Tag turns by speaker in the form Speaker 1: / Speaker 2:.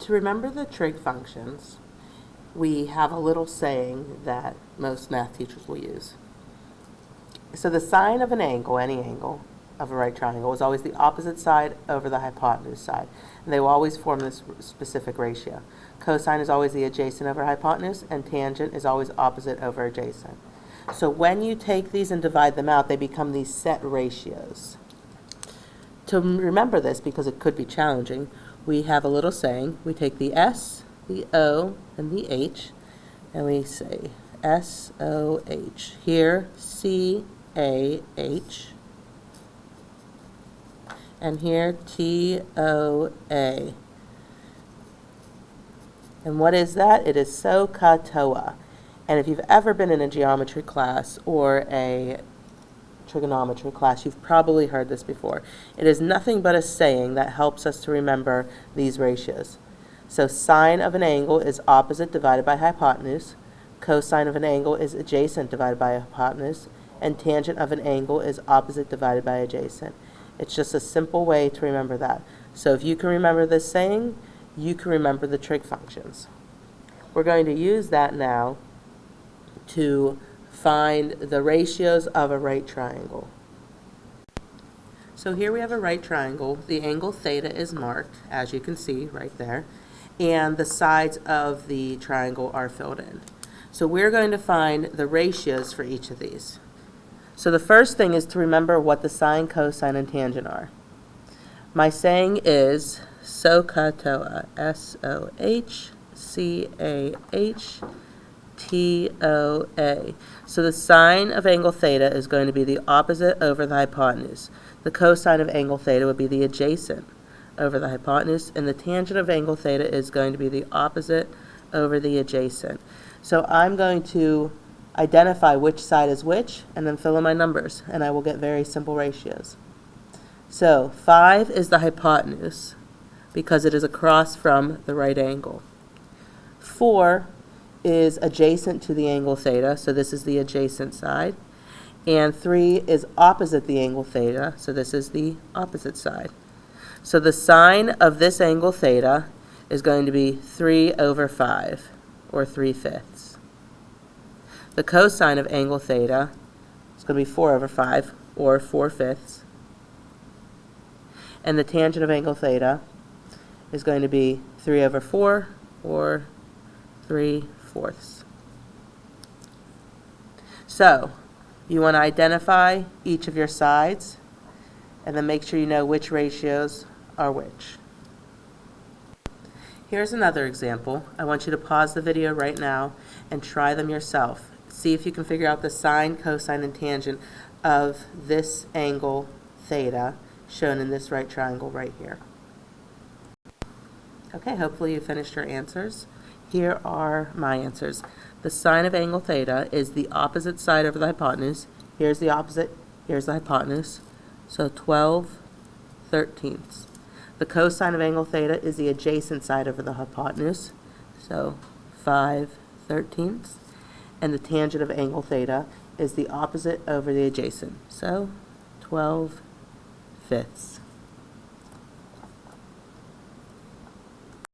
Speaker 1: To remember the trig functions, we have a little saying that most math teachers will use. So the sine of an angle, any angle of a right triangle, is always the opposite side over the hypotenuse side. And they will always form this specific ratio. Cosine is always the adjacent over hypotenuse, and tangent is always opposite over adjacent. So when you take these and divide them out, they become these set ratios. To remember this, because it could be challenging, we have a little saying. We take the S, the O, and the H, and we say SOH. Here, CAH, and here, TOA. And what is that? It is SOHCAHTOA. And if you've ever been in a geometry class or a trigonometry class, you've probably heard this before. It is nothing but a saying that helps us to remember these ratios. So sine of an angle is opposite divided by hypotenuse, cosine of an angle is adjacent divided by hypotenuse, and tangent of an angle is opposite divided by adjacent. It's just a simple way to remember that. So if you can remember this saying, you can remember the trig functions. We're going to use that now to find the ratios of a right triangle. So here we have a right triangle. The angle theta is marked, as you can see right there, and the sides of the triangle are filled in. So we're going to find the ratios for each of these. So the first thing is to remember what the sine, cosine, and tangent are. My saying is SOHCAHTOA, SOHCAHTOA. So the sine of angle theta is going to be the opposite over the hypotenuse. The cosine of angle theta would be the adjacent over the hypotenuse, and the tangent of angle theta is going to be the opposite over the adjacent. So I'm going to identify which side is which, and then fill in my numbers, and I will get very simple ratios. So 5 is the hypotenuse, because it is across from the right angle. 4 is adjacent to the angle theta, so this is the adjacent side. And 3 is opposite the angle theta, so this is the opposite side. So the sine of this angle theta is going to be 3 over 5, or 3/5. The cosine of angle theta is going to be 4 over 5, or 4/5. And the tangent of angle theta is going to be 3 over 4, or 3/4. So you want to identify each of your sides, and then make sure you know which ratios are which. Here's another example. I want you to pause the video right now and try them yourself. See if you can figure out the sine, cosine, and tangent of this angle theta shown in this right triangle right here. Okay, hopefully you finished your answers. Here are my answers. The sine of angle theta is the opposite side over the hypotenuse. Here's the opposite, here's the hypotenuse. So 12/13. The cosine of angle theta is the adjacent side over the hypotenuse. So 5/13. And the tangent of angle theta is the opposite over the adjacent. So 12/5.